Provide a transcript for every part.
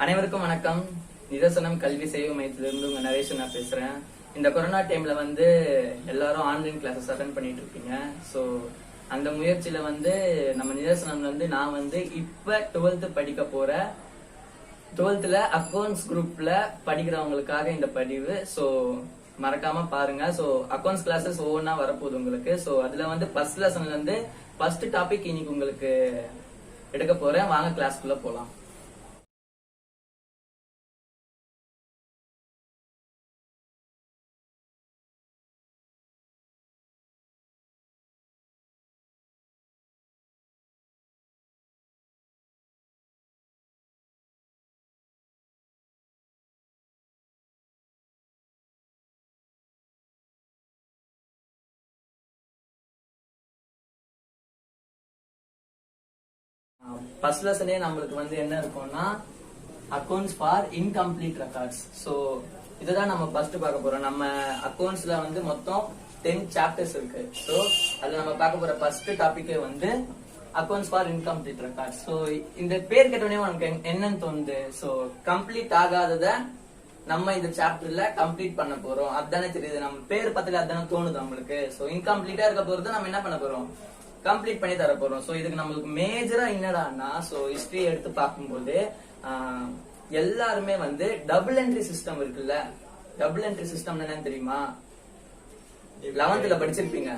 அனைவருக்கும் வணக்கம். நிதர்சனம் கல்வி சேவை மையத்திலிருந்து உங்க நரேஷன் நான் பேசுறேன். இந்த கொரோனா டைம்ல எல்லாரும் ஆன்லைன் கிளாஸஸ் அட்டென்ட் பண்ணிட்டு இருப்பீங்க. சோ அந்த முயற்சியில நம்ம நிதர்சனம்ல நான் இப்ப 12th படிக்க போற 12th அக்கௌண்ட்ஸ் குரூப்ல படிக்கிறவங்களுக்காக இந்த பதிவு. சோ மறக்காம பாருங்க. சோ அக்கௌண்ட்ஸ் கிளாஸஸ் ஒவ்வொன்னா வரப்போகுது உங்களுக்கு. சோ அதுல ஃபர்ஸ்ட் லெசன்ல ஃபர்ஸ்ட் டாபிக் இன்னைக்கு உங்களுக்கு எடுக்க போறேன். வாங்க கிளாஸ்க்குள்ள போலாம். ஃபர்ஸ்ட் லெசனே நம்மளுக்கு என்ன இருக்கும்னா accounts for incomplete records. So இதுதான் நம்ம ஃபர்ஸ்ட் பார்க்க போறோம். நம்ம அக்கௌண்ட்ஸ்ல மொத்தம் 10 சாப்டர்ஸ் இருக்கு. சோ அதுல நம்ம பார்க்க போற first topic accounts for incomplete records. So இந்த பேர் கேட்டோடனே உனக்கு என்னன்னு தோணுது? சோ கம்ப்ளீட் ஆகாதத நம்ம இந்த சாப்டர்ல கம்ப்ளீட் பண்ண போறோம். அதுதானே தெரியுது. நம்ம பேர் பத்தில அதுதானே தோணுது நம்மளுக்கு. சோ இன்கம்ப்ளீட்டா இருக்க போறது நம்ம என்ன பண்ண போறோம்? கம்ப்ளீட் பண்ணி தர போறோம். சோ இதுக்கு நம்மளுக்கு மேஜரா என்னடான்னா ஹிஸ்டரி எடுத்து பார்க்கும்போது எல்லாருமே டபுள் என்ட்ரி சிஸ்டம் இருக்குல்ல. டபுள் என்ட்ரி சிஸ்டம் என்னன்னு தெரியுமா? 11th படிச்சிருப்பீங்க.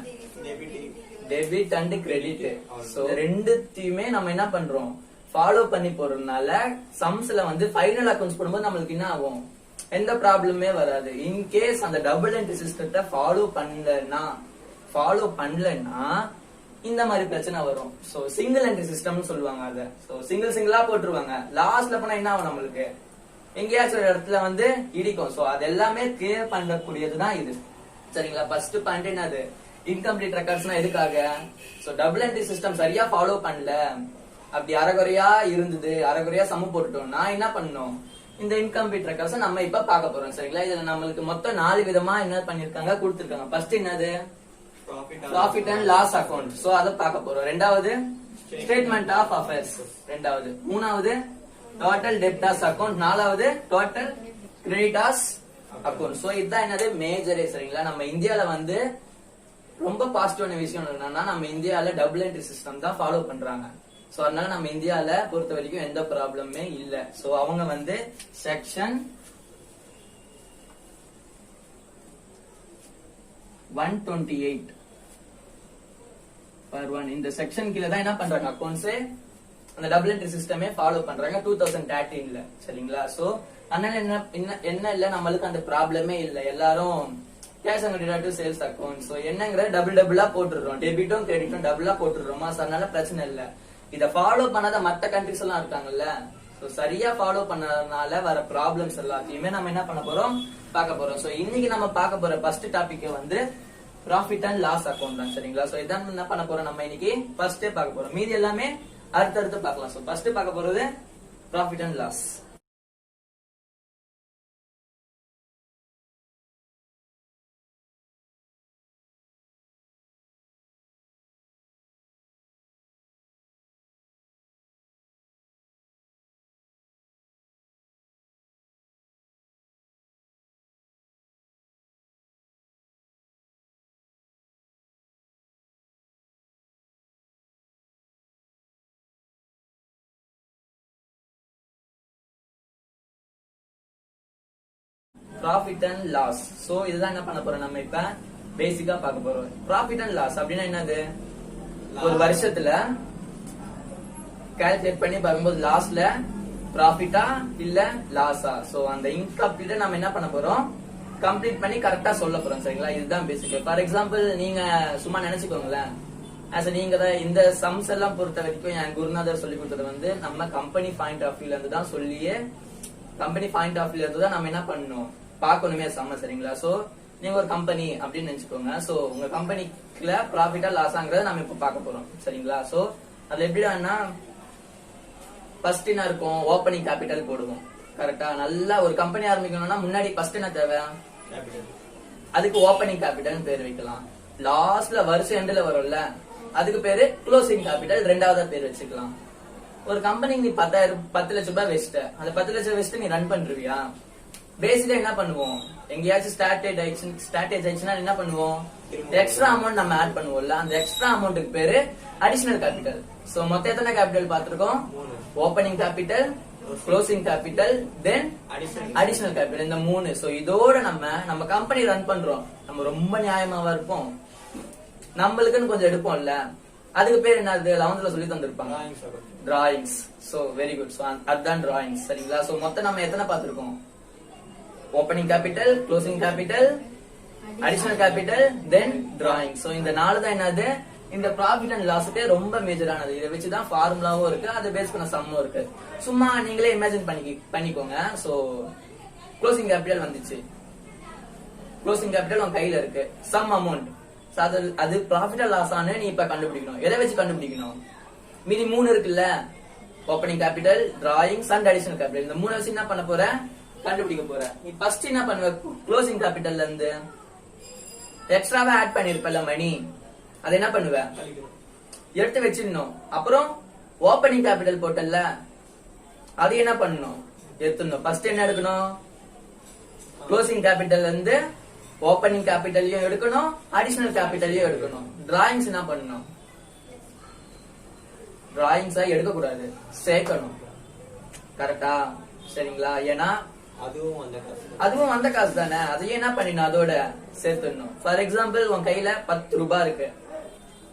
Debit and credit. சோ ரெண்டுத்தையுமே நம்ம என்ன பண்றோம்? ஃபாலோ பண்ணி போறதுனால சம்ஸ்ல ஃபைனல் அக்கௌண்ட்ஸ் போடும்போது நம்மளுக்கு என்ன ஆகும்? எந்த ப்ராப்ளமே வராது. இன்கேஸ் அந்த டபுள் என்ட்ரி சிஸ்டத்தை ஃபாலோ பண்ணலன்னா இந்த மாதிரி பிரச்சனை வரும். சோ சிங்கிள் என்ட்ரி சிஸ்டம்னு சொல்லுவாங்க. அத சோ சிங்கிளா போட்டுருவாங்க. லாஸ்ட்ல போனா என்ன ஆகும்? நம்மளுக்கு எங்கேயாச்சும் ஒரு இடத்துல இடிக்கும். சோ அது எல்லாமே கிளியர் பண்ணக்கூடியதுதான் இது. சரிங்களா? ஃபர்ஸ்ட் பாயிண்ட் என்னது? இன்கம்ப்ளீட் ரெக்கார்ட்ஸ்னா எதுக்காக? சோ டபுள் என்ட்ரி சிஸ்டம் சரியா ஃபாலோ பண்ணல, அப்படி அரைகுறையா இருந்தது, அரைகுறையா சம போட்டுட்டோம்னா என்ன பண்ணணும்? இந்த இன்கம்ப்ளீட் ரெக்கார்ட்ஸ் நம்ம இப்ப பார்க்க போறோம். சரிங்களா? இதுல நம்மளுக்கு மொத்தம் 4 விதமா என்ன பண்ணிருக்காங்க, கொடுத்திருக்காங்க. ஃபர்ஸ்ட் என்னது? Profit and loss account. So அத பார்க்க போறோம். ரெண்டாவது ஸ்டேட்மெண்ட் ஆஃப் அஃபேர்ஸ். ரெண்டாவது. மூணாவது டோட்டல் டெப்டார்ஸ் அக்கௌண்ட். நாலாவது டோட்டல் கிரெடிட்டார்ஸ் அக்கௌண்ட். சோ இதுதான் என்னது? மேஜரே. சரிங்களா? நம்ம இந்தியால ரொம்ப பாசிட்டிவான விஷயம் என்னன்னா நம்ம இந்தியால டபுள் என்ட்ரி சிஸ்டம் தான் ஃபாலோ பண்றாங்க. சோ அதனால நம்ம இந்தியால பொறுத்த வரைக்கும் எந்த ப்ராப்ளமே இல்ல. சோ அவங்க செக்ஷன் 128 per 1 இந்த செக்ஷன் கீழ தான் என்ன பண்றாங்க? அக்கௌண்ட்ஸ் அந்த டபுள் என்ட்ரி சிஸ்டமே ஃபாலோ பண்றாங்க 2013ல. சரிங்களா? சோ அதனால என்ன இல்ல, நம்மளுக்கு அந்த ப்ராப்ளமே இல்ல. எல்லாரும் cash and credit sales account. So என்னங்கற டபுளா போட்டுறோம். டெபிட்டும் கிரெடிட்டும் டபுளா போட்டுறோமா? சோ அதனால பிரச்சனை இல்ல. இத ஃபாலோ பண்ணாத மத்த கண்ட்ரிஸ் எல்லாம் இருக்காங்கல்ல. சோ சரியா ஃபாலோ பண்ணறதுனால வர ப்ராப்ளம்ஸ் எல்லாத்தையுமே நம்ம என்ன பண்ண போறோம்? பார்க்க போறோம். சோ இன்னைக்கு நம்ம பார்க்க போற first topic profit and loss account தான். சரிங்களா? சோ இதான் என்ன பண்ண போறோம்? நம்ம இன்னைக்கு ஃபர்ஸ்டே பார்க்க போறோம். மீதி எல்லாமே அடுத்தடுத்து பார்க்கலாம். சோ ஃபர்ஸ்ட் பார்க்க போறது profit and loss. Profit and loss. So இதுதான் என்ன பண்ண போறோம்? நம்ம இப்ப பேசிக்கா பார்க்க போறோம். ப்ராஃபிட் அண்ட் லாஸ் அப்படின்னா என்னது? ஒரு வருஷத்துல கால்குலேட் பண்ணி பார்க்கும்போது லாஸ்ட்ல ப்ராஃபிட்டா இல்ல லாஸா? சோ அந்த இன்கம்ப்ளீட்டா நம்ம என்ன பண்ண போறோம்? கம்ப்ளீட் பண்ணி கரெக்டா சொல்ல போறோம். சரிங்களா? இதுதான் பேசிக். ஃபார் எக்ஸாம்பிள் நீங்க சும்மா நினைச்சுக்கோங்களேன். நீங்க தான் இந்த சம்ஸ் எல்லாம் பொறுத்த வரைக்கும் என் குருநாதர் சொல்லி கொடுத்தது நம்ம கம்பெனி பாயிண்ட் ஆஃப் வியூல இருந்து தான் சொல்லியே கம்பெனி பாயிண்ட் ஆஃப் வியூல இருந்து தான் நம்ம என்ன பண்ணணும்? பார்க்கணுமே சம்ம. சரிங்களா? சோ நீங்க ஒரு கம்பெனி அப்படின்னு நினைச்சுக்கோங்க. சோ உங்க கம்பெனிக்குல ப்ராஃபிட்டா லாஸாங்கிறத நம்ம இப்ப பார்க்க போறோம். சரிங்களா? சோ அது எப்படின்னா ஃபர்ஸ்ட் என்ன இருக்கும்? ஓப்பனிங் கேபிட்டல் போடுவோம். கரெக்டா? நல்லா ஒரு கம்பெனி ஆரம்பிக்கணும்னா முன்னாடி ஃபர்ஸ்ட் என்ன தேவை? அதுக்கு ஓப்பனிங் கேபிட்டல் பேர் வைக்கலாம். லாஸ்ட்ல வருஷம் எண்ட்ல வரும்ல, அதுக்கு பேரு க்ளோசிங் கேபிட்டல் ரெண்டாவதா பேர் வச்சுக்கலாம். ஒரு கம்பெனிக்கு நீ 10 லட்சம் ரூபாய் வச்சுட்ட, அந்த 10 லட்சம் வச்சுட்டு நீ ரன் பண்றியா? பேசிக்கா என்ன பண்ணுவோம், எங்கேயாச்சும் ஸ்டார்டேஜ் ஆயிடுச்சுன்னா என்ன பண்ணுவோம், எக்ஸ்ட்ரா அமௌண்ட் நம்ம ஆட் பண்ணுவோம்ல, அந்த எக்ஸ்ட்ரா அமௌண்ட்டுக்கு பேரு அடிஷனல் கேபிட்டல். சோ மொத்தம் எத்தனை கேபிட்டல் பாத்துருக்கோம், opening capital, closing capital, then additional capital, இந்த 3. சோ இதோட நம்ம கம்பெனி ரன் பண்றோம், நம்ம ரொம்ப நியாயமாவா இருப்போம், நம்மளுக்குன்னு கொஞ்சம் எடுப்போம்ல, அதுக்கு பேர் என்னது 11th சொல்லி தந்திருப்பாங்க, drawings. So very good. So அதுதான் டிராயிங்ஸ். சரிங்களா? சோ மொத்தம் நம்ம எத்தனை பாத்துருக்கோம், opening capital, closing capital, additional capital, then drawing. So இந்த 4 தான் என்னது, இந்த ப்ராஃபிட் அண்ட் லாஸ்க்கு ரொம்ப மேஜரானது. இதை வச்சுதான் ஃபார்முலாவும் இருக்கு, அதை பேஸ் பண்ண சம்மும் இருக்கு. சும்மா நீங்களே இமேஜின் பண்ணிக்கோங்க. சோ க்ளோசிங் கேபிட்டல் வந்துச்சு, க்ளோசிங் கேபிட்டல் உங்க கையில இருக்கு, சம் அமௌண்ட். அது ப்ராஃபிட் அண்ட் லாஸ் ஆனு நீ இப்ப கண்டுபிடிக்கணும். எதை வச்சு கண்டுபிடிக்கணும், மீதி 3 இருக்குல்ல, opening capital, drawings and additional capital, இந்த 3 வச்சு என்ன பண்ண போற, கண்டுபிடிக்க போற. நீ ஃபர்ஸ்ட் என்ன பண்ணுவ, க்ளோசிங் கேபிட்டல்ல இருந்து எக்ஸ்ட்ராவா ஆட் பண்ணிருப்பல மணி, அதை என்ன பண்ணுவ, எடுத்து வச்சிடணும். அப்புறம் ஓப்பனிங் கேபிட்டல் போட்டல, அது என்ன பண்ணணும், எடுத்துடணும். ஃபர்ஸ்ட் என்ன எடுக்கணும், க்ளோசிங் கேபிட்டல்ல இருந்து ஓப்பனிங் கேபிட்டலையும் எடுக்கணும், அடிஷனல் கேபிட்டலையும் எடுக்கணும். டிராயிங்ஸ் என்ன பண்ணணும், டிராயிங்ஸா எடுக்க கூடாது, சேர்க்கணும். கரெக்டா? சரிங்களா? ஏன்னா அதுவும் அந்த காசு தானே, அதையும் என்ன பண்ணிடணும், அதோட சேர்த்துடணும். ஃபார் எக்ஸாம்பிள் உன் கையில 10 ரூபாய் இருக்கு,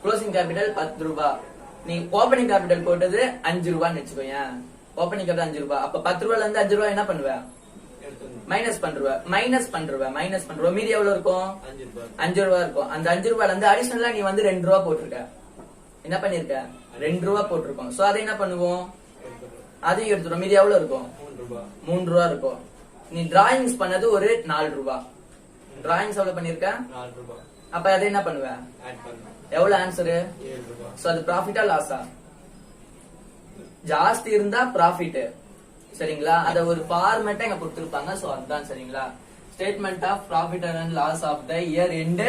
க்ளோசிங் கேபிட்டல் 10 ரூபாய், நீ ஓப்பனிங் கேபிட்டல் போட்டது 5 ரூபான்னு வச்சுக்கோயேன். ஓப்பனிங் கேபிட்டல் 5 ரூபாய், அப்ப 10 ரூபாய்ல இருந்து 5 ரூபாய் என்ன பண்ணுவ, மைனஸ் பண்ற. மீதி எவ்வளவு இருக்கும், 5 ரூபாய் இருக்கும். அந்த 5 ரூபாய்ல இருந்து அடிஷனலா நீ வந்து 2 ரூபாய் போட்டிருக்க, என்ன பண்ணிருக்க, 2 ரூபாய் போட்டிருக்கோம். சோ அதை என்ன பண்ணுவோம், அதையும் எடுத்துரும். மீதி எவ்வளவு இருக்கும், 3 ரூபாய் இருக்கும். நீ டிராயிங்ஸ் பண்ணது ஒரு 4 ரூபாய், டிராயிங்ஸ் எவ்வளவு பண்ணிருக்க, 4 ரூபாய். அப்ப அதை என்ன பண்ணுவ, எவ்வளவு ஆன்சரு, சோ அது ப்ராஃபிட்டா லாஸா, ஜாஸ்தி இருந்தா ப்ராஃபிட். சரிங்களா? அத ஒரு ஃபார்மேட்டா இங்க கொடுத்திருப்பாங்க. சோ அதுதான். சரிங்களா? Statement of profit and loss of the year end.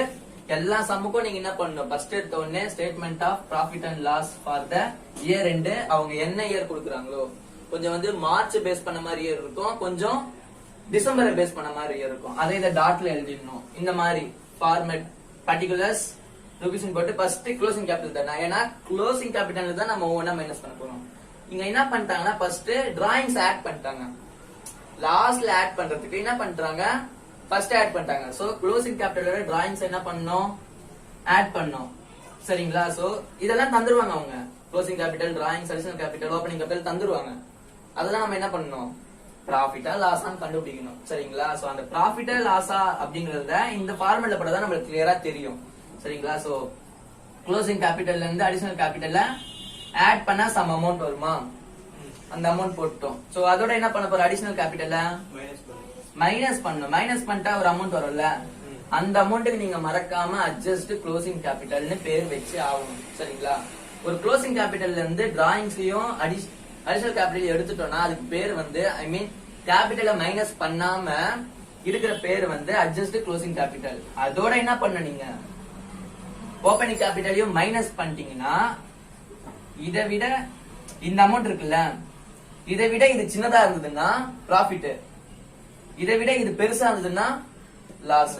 எல்லா சம்முக்கும் நீங்க என்ன பண்ணணும், ஃபர்ஸ்ட் எடுத்த உடனே statement of profit and loss for the year end. அவங்க என்ன இயர் கொடுக்குறாங்களோ, கொஞ்சம் வந்து மார்ச் பேஸ் பண்ண மாதிரி இயர் இருக்கும், கொஞ்சம் டிசம்பரை பேஸ் பண்ண மாதிரி இயர் இருக்கும், அதை இதை டாட்ல எழுதிடணும். இந்த மாதிரி ஃபார்மேட் பர்டிகுலர்ஸ் ருபீஸ் போட்டு ஃபர்ஸ்ட் க்ளோசிங் கேபிட்டல் தானே, ஏன்னா க்ளோசிங் கேபிட்டல் தான் நம்ம ஒவ்வொன்றா மைனஸ் பண்ண போறோம். இங்க என்ன பண்ணிட்டாங்கன்னா ஃபர்ஸ்ட் டிராயிங்ஸ் ஆட் பண்ணிட்டாங்க, லாஸ்ட்ல ஆட் பண்றதுக்கு என்ன பண்றாங்க, ஃபர்ஸ்ட் ஆட் பண்ணிட்டாங்க. சோ க்ளோசிங் கேபிட்டலோட டிராயிங்ஸ் என்ன பண்ணணும், ஆட் பண்ணணும். சரிங்களா? சோ இதெல்லாம் தந்துருவாங்க அவங்க, closing capital, drawings, additional capital, opening capital தந்துருவாங்க. அதெல்லாம் நம்ம என்ன பண்ணணும், ப்ராஃபிட்டா லாஸான்னு கண்டுபிடிக்கணும். சரிங்களா? சோ அந்த ப்ராஃபிட்டா லாஸா அப்படிங்கறத இந்த ஃபார்முலா பட தான் நம்மளுக்கு கிளியரா தெரியும். சரிங்களா? சோ க்ளோசிங் கேபிட்டல்ல இருந்து அடிஷனல் கேபிட்டல்ல ஆட் பண்ணா சம் அமௌண்ட் வருமா, அந்த அமௌண்ட் போட்டோம். சோ அதோட என்ன பண்ண போறோம், அடிஷனல் கேபிட்டல்ல மைனஸ் பண்ணணும். மைனஸ் பண்ணிட்டா ஒரு அமௌண்ட் வரும்ல, அந்த அமௌண்ட்டுக்கு நீங்க மறக்காம அட்ஜஸ்ட் க்ளோசிங் கேபிட்டல்னு பேர் வச்சு ஆகணும். சரிங்களா? ஒரு க்ளோசிங் கேபிட்டல்ல இருந்து டிராயிங்ஸையும் அடிஷனல் கேபிட்டல் எடுத்துட்டோம்னா அதுக்கு பேர் வந்து ஐ மீன் கேபிட்டலை மைனஸ் பண்ணாம இருக்கிற பேர் வந்து அட்ஜஸ்ட் க்ளோசிங் கேபிட்டல். அதோட என்ன பண்ண, நீங்க ஓப்பனிங் கேபிட்டலையும் மைனஸ் பண்ணிட்டீங்கன்னா இதை விட இந்த அமௌண்ட் இருக்குல்ல, இதை விட இது சின்னதா இருந்ததுன்னா ப்ராஃபிட், இதை விட இது பெருசா இருந்ததுன்னா லாஸ்.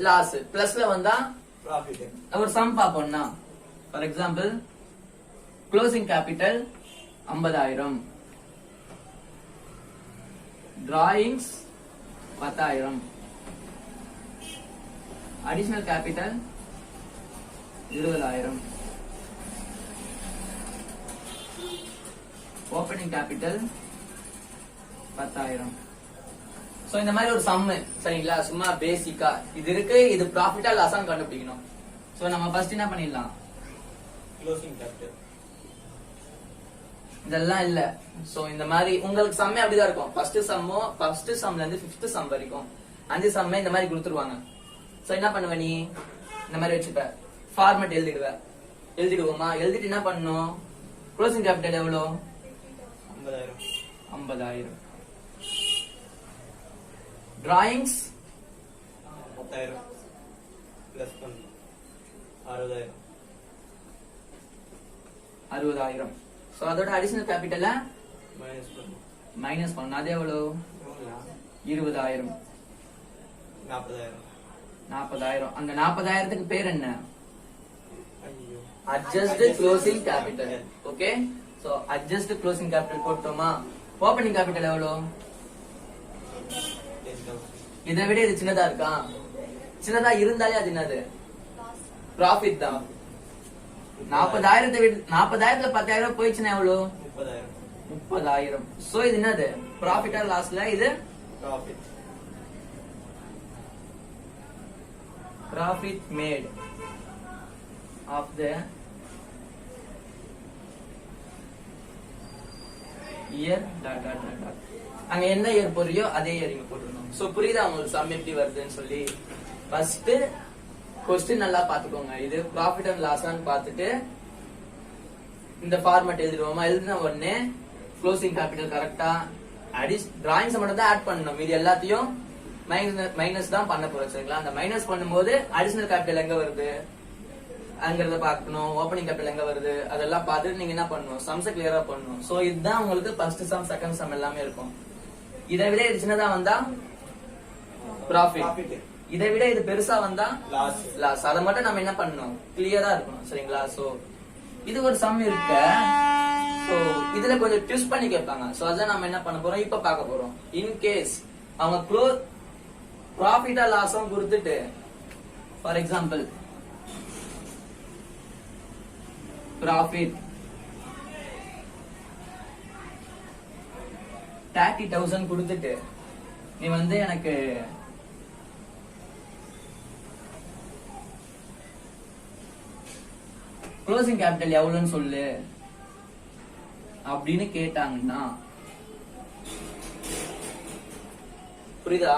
லாஸ் பிளஸ்ல வந்தா ப்ராஃபிட். ஒரு சம் பாப்போம்னா for example closing capital 50,000, drawings 10,000, additional capital 20,000, opening capital 10,000. So இந்த மாதிரி ஒரு சம். சரிங்களா? சும்மா பேசிக்கா இது இருக்கு, இது ப்ராஃபிட்டா லாஸான்னு கண்டுபிடிக்கணும். சோ நம்ம ஃபர்ஸ்ட் என்ன பண்ணிடலாம், க்ளோசிங் கேபிட்டல் இதெல்லாம் இல்ல. சோ இந்த மாதிரி உங்களுக்கு சம்மே அப்படிதான் இருக்கும். ஃபர்ஸ்ட் சம்ல இருந்து 5th சம் வரைக்கும் 5 சம்மே இந்த மாதிரி கொடுத்துருவாங்க. சோ என்ன பண்ணுவ, நீ இந்த மாதிரி வச்சுப்ப, ஃபார்மேட் எழுதிடுவோமா, எழுதிட்டு என்ன பண்ணணும், க்ளோசிங் கேபிட்டல் எவ்வளோ, 50,000, டிராயிங்ஸ் 10,000 பிளஸ் 60,000, 60,000. சோ அதோட அடிஷனல் கேபிட்டல மைனஸ் பண்ணு. மைனஸ் பண்ணணும். அது எவ்வளவு? 20,000. 40,000. 40,000. அந்த 40,000க்கு பேர் என்ன? ஐயோ. Adjust closing capital. Okay, so adjust closing capital போட்டோமா? ஓபனிங் கேபிட்டல் எவ்வளவு? 10,000. இதை விட இது சின்னதா இருக்கா? சின்னதா இருந்தாலே அது என்னது? ப்ராஃபிட் தான். 40,000 விட 40,000ல 10,000 போயிடுச்சுன்னா எவ்வளவு? 30,000. 30,000. சோ இது என்னது? ப்ராஃபிட்டா லாஸ்ல? இது Profit. profit made of the year dot dot dot dot. அங்க என்ன இயர் போறியோ அதே இயர் இங்க போட்டுருணும். சோ புரியுதா உங்களுக்கு சம் எப்படி வருதுன்னு சொல்லி? ஃபர்ஸ்ட் கொஸ்டின் நல்லா பாத்துக்கோங்க. இது ப்ராஃபிட் அண்ட் லாஸ் பார்த்துட்டு இந்த ஃபார்மேட் எழுதிடுவோமா? எழுதின உடனே க்ளோசிங் கேபிட்டல் கரெக்டா டிராயிங்ஸ் மட்டும் தான் ஆட் பண்ணணும். இது எல்லாத்தையும் மைனஸ் தான் பண்ண போறோம். சரிங்களா? அந்த மைனஸ் பண்ணும்போது அடிஷனல் கேபிட்டல் எங்க வருது அங்கறத பார்க்கணும். ஓபனிங் கேபிட்டல் எங்க வருது அதெல்லாம் பார்த்துட்டு நீங்க என்ன பண்ணணும்? சம்ஸ் கிளியரா பண்ணணும். சோ இதுதான் உங்களுக்கு ஃபர்ஸ்ட் சம், செகண்ட் சம் எல்லாமே இருக்கும். இதை விட இது சின்னதா வந்தா ப்ராஃபிட், Profit. இதை விட இது பெருசா வந்தா Loss. லாஸ். அதை மட்டும் நம்ம என்ன பண்ணணும்? கிளியரா இருக்கணும். சரிங்களா? சோ இது ஒரு சம் இருக்க. சோ இதுல கொஞ்சம் ட்விஸ்ட் பண்ணி கேட்பாங்க. சோ அதான் நம்ம என்ன பண்ண போறோம் இப்ப பார்க்க போறோம். இன் கேஸ் அவங்க ப்ராஃபிட்டா லாஸும் கொடுத்துட்டு ஃபார் எக்ஸாம்பிள் ப்ராஃபிட் 30,000 கொடுத்துட்டு நீ வந்து எனக்கு க்ளோசிங் கேபிட்டல் எவ்வளவுன்னு சொல்லு அப்படின்னு கேட்டாங்கன்னா புரியுதா?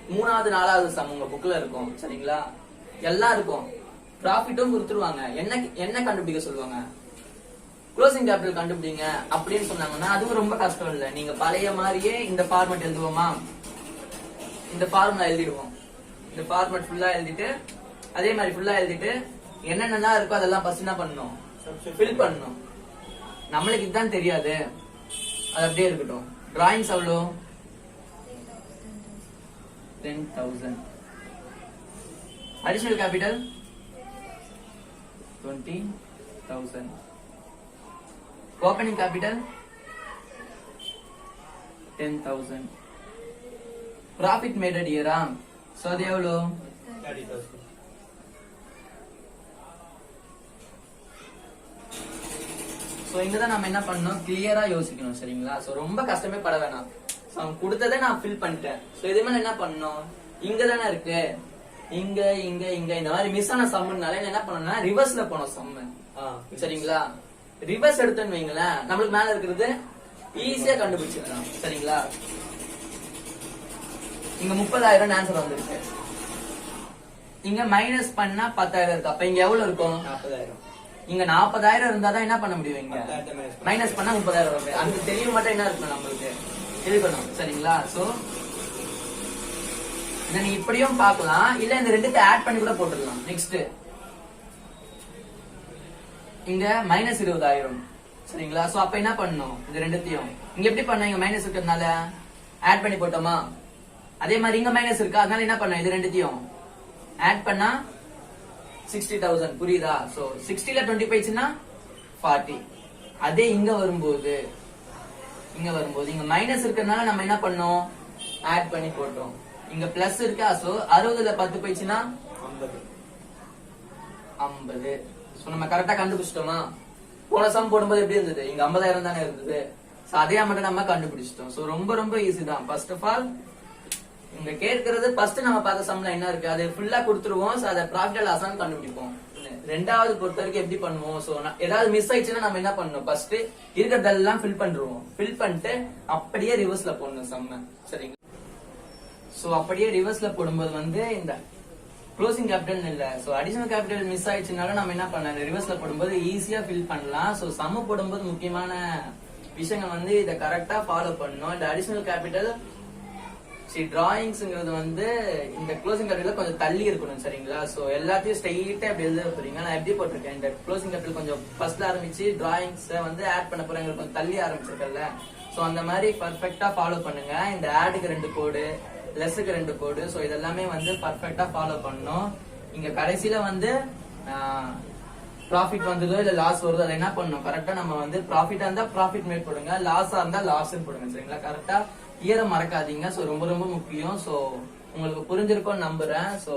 3வது 4வது சம் உங்க புக்ல இருக்கும். சரிங்களா? எல்லாம் இருக்கும். ப்ராஃபிட்டும் கொடுத்துருவாங்க. என்ன கண்டுபிடிக்க சொல்லுவாங்க? க்ளோசிங் கேபிட்டல் கண்டுபிடிங்க அப்படின்னு சொன்னாங்கன்னா அதுவும் ரொம்ப கஷ்டம் இல்ல. நீங்க பழைய மாதிரியே இந்த ஃபார்மேட் எழுதுவோமா? இந்த ஃபார்முலா எழுதிடுவோம். இந்த ஃபார்மேட் ஃபுல்லா எழுதிட்டு அதே மாதிரி ஃபுல்லா எழுதிட்டு என்னென்ன இருக்கோ அதெல்லாம் ஃபர்ஸ்ட் என்ன பண்ணணும்? ஃபில் பண்ணணும். நம்மளுக்கு இதுதான் தெரியாது, அது அப்படியே இருக்கட்டும். டிராயிங்ஸ் எவ்வளோ? 10,000. Additional capital 20,000. Opening capital 10,000. Profit made at இயரா? சோ அது எவ்வளோ? 30,000. சோ இங்கதான் நம்ம என்ன பண்ணணும்? கிளியரா யோசிக்கணும். சரிங்களா? சோ ரொம்ப கஷ்டமே பட வேணாம். சோ அவங்க கொடுத்ததை நான் ஃபில் பண்ணிட்டேன். சோ இதே மாதிரி என்ன பண்ணணும்? இங்க தானே இருக்கு, இங்க இங்க இங்க இந்த மாதிரி மிஸ் ஆன சம்னால என்ன பண்ணணும்னா ரிவர்ஸ்ல போனோம் சம். சரிங்களா? ரிவர்ஸ் எடுத்தோன்னு வைங்களேன், நம்மளுக்கு மேல இருக்கிறது ஈஸியா கண்டுபிடிச்சிடலாம். சரிங்களா? இங்க 30,000 ஆன்சர் வந்திருக்கு. இங்க மைனஸ் பண்ணா 10,000 இருக்கு. அப்ப இங்க எவ்வளவு இருக்கும்? 40,000. இங்க 40,000 இருந்தாதான் என்ன பண்ண முடியும்? இங்க 10,000 minus மைனஸ் பண்ணா 30,000 வரும். அந்த தெரிய மட்டும் என்ன இருக்கும் நம்மளுக்கு எழுதணும். சரிங்களா? சோ இத நீ இப்படியும் பார்க்கலாம், இல்ல இந்த ரெண்டுத்தை ஆட் பண்ணி கூட போட்டுடலாம். நெக்ஸ்ட் இங்க மைனஸ் 20,000. சரிங்களா? சோ அப்ப என்ன பண்ணணும்? இந்த ரெண்டுத்தையும் இங்க எப்படி பண்ண? இங்க மைனஸ் இருக்கிறதுனால ஆட் பண்ணி போட்டோமா? அதே மாதிரி இங்க மைனஸ் இருக்கா, அதனால என்ன பண்ண? இது ரெண்டுத்தையும் ஆட் பண்ணா 60,000. புரியுதா? சோ 60ல 20 போயிடுச்சுன்னா 40. அதே இங்க வரும்போது இங்க மைனஸ் இருக்கிறதுனால நம்ம என்ன பண்ணோம்? ஆட் பண்ணி போட்டோம். இங்க பிளஸ் இருக்கா, சோ 60ல 10 போயிடுச்சுன்னா 50. சோ நம்ம கரெக்டா கண்டுபிடிச்சிட்டோமா? போன சம் போடும்போது எப்படி இருந்தது? இங்க 50,000 தானே இருந்தது. சோ அதே மட்டும் நம்ம கண்டுபிடிச்சிட்டோம். சோ ரொம்ப ரொம்ப ஈஸி தான். ஃபர்ஸ்ட் ஆஃப் ஆல் இங்க கேட்கறது ஃபர்ஸ்ட் நம்ம பார்த்த சம்ல என்ன இருக்கு அது ஃபுல்லா கொடுத்துருவோம். சோ அத ப்ராஃபிட் லாஸ் கண்டுபிடிப்போம். ரெண்டாவது பொறுத்த வரைக்கும் எப்படி பண்ணுவோம்? சோ ஏதாவது மிஸ் ஆயிடுச்சுன்னா நம்ம என்ன பண்ணணும்? ஃபர்ஸ்ட் இருக்கிறதெல்லாம் ஃபில் பண்ணிடுவோம். ஃபில் பண்ணிட்டு அப்படியே ரிவர்ஸ்ல போடணும் சம்ம. சரிங்களா? சோ அப்படியே ரிவர்ஸ்ல போடும்போது வந்து இந்த க்ளோசிங் கேபிட்டல் இல்ல, சோ அடிஷனல் கேபிட்டல் மிஸ் ஆயிடுச்சுனாலும் நம்ம என்ன பண்ணலாம்? ரிவர்ஸ்ல போடும்போது ஈஸியா ஃபில் பண்ணலாம். சோ சம்ம போடும்போது முக்கியமான விஷயங்கள் வந்து இதை கரெக்டா ஃபாலோ பண்ணணும். இந்த அடிஷனல் கேபிட்டல் டிராயிங்ஸ்ங்கிறது வந்து இந்த க்ளோசிங் கேபிட்டல் கொஞ்சம் தள்ளி இருக்கணும் சரிங்களா. சோ எல்லாத்தையும் ஸ்ட்ரெயிட்டா இப்படி எழுத போறீங்க. நான் எப்படி போட்டிருக்கேன், இந்த க்ளோசிங் கேபிட்டல் கொஞ்சம் ஃபர்ஸ்ட்ல ஆரம்பிச்சு டிராயிங்ஸ் வந்து ஆட் பண்ண போறேன், கொஞ்சம் தள்ளி ஆரம்பிச்சிருக்கல. சோ அந்த மாதிரி பர்ஃபெக்டா ஃபாலோ பண்ணுங்க. இந்த ஆடுக்கு 2 கோடு, லெஸ்ஸுக்கு 2 கோடு, சோ இதெல்லாமே வந்து பர்ஃபெக்டா ஃபாலோ பண்ணணும். இங்க கடைசியில வந்து ப்ராஃபிட் வந்ததோ இல்ல லாஸ் வருதோ அதை என்ன பண்ணணும், கரெக்டா நம்ம வந்து ப்ராஃபிட்டா இருந்தா ப்ராஃபிட் மேட் போடுங்க, லாஸா இருந்தா லாஸ் போடுங்க சரிங்களா. கரெக்டா இயரை மறக்காதீங்க. சோ ரொம்ப ரொம்ப முக்கியம். சோ உங்களுக்கு புரிஞ்சிருக்கும்னு நம்புறேன். சோ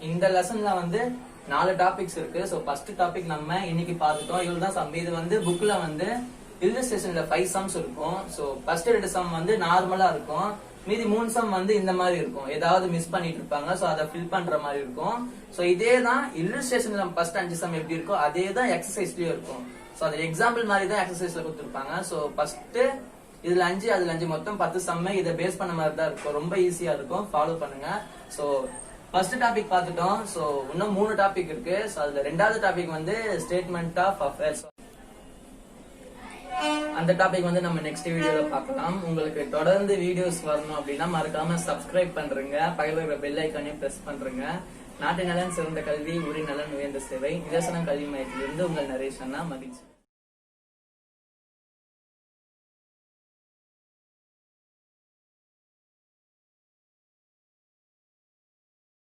இந்த லெசன்ல வந்து 4 டாபிக்ஸ் இருக்கு. சோ ஃபர்ஸ்ட் டாபிக் நம்ம இன்னைக்கு பார்த்துட்டோம். இதுதான் சம். இது வந்து புக்ல வந்து இல்லஸ்ட்ரேஷன்ல 5 சம்ஸ் இருக்கும். சோ ஃபர்ஸ்ட் 2 சம் வந்து நார்மலா இருக்கும். மீதி 3 சம் வந்து இந்த மாதிரி இருக்கும், ஏதாவது மிஸ் பண்ணிட்டு இருப்பாங்க. சோ அதை ஃபில் பண்ற மாதிரி இருக்கும். சோ இதே தான் இல்லஸ்ட்ரேஷன்ல ஃபர்ஸ்ட் 5 சம் எப்படி இருக்கோ அதே தான் எக்ஸசைஸ்லயும் இருக்கும். சோ அது எக்ஸாம்பிள் மாதிரி தான் எக்ஸசைஸ்ல கொடுத்துருப்பாங்க. சோ ஃபர்ஸ்ட் இதுல 5 அதுல 5 மொத்தம் 10 சம். இதை பேஸ் பண்ண மாதிரி தான் இருக்கும். ரொம்ப ஈஸியா இருக்கும், ஃபாலோ பண்ணுங்க. சோ ஃபர்ஸ்ட் டாபிக் பார்த்துட்டோம். சோ இன்னும் 3 டாபிக் இருக்கு. சோ அதுல 2வது டாபிக் வந்து ஸ்டேட்மெண்ட் ஆஃப் அஃபேர்ஸ். அந்த டாபிக் வந்து நம்ம நெக்ஸ்ட் வீடியோல பார்க்கலாம். உங்களுக்கு தொடர்ந்து வீடியோஸ் வரணும் அப்படின்னா மறக்காம சப்ஸ்கிரைப் பண்றீங்க, பக்கத்துல இருக்கிற பெல் ஐக்கானையும் பிரஸ் பண்றீங்க. நாட்டு நலன் சிறந்த கல்வி, ஊரின் நலன் உயர்ந்த சேவை, நிதர்சனம் கல்வி மையத்திலிருந்து உங்கள் நரேஷ் அண்ணா. மகிழ்ச்சி.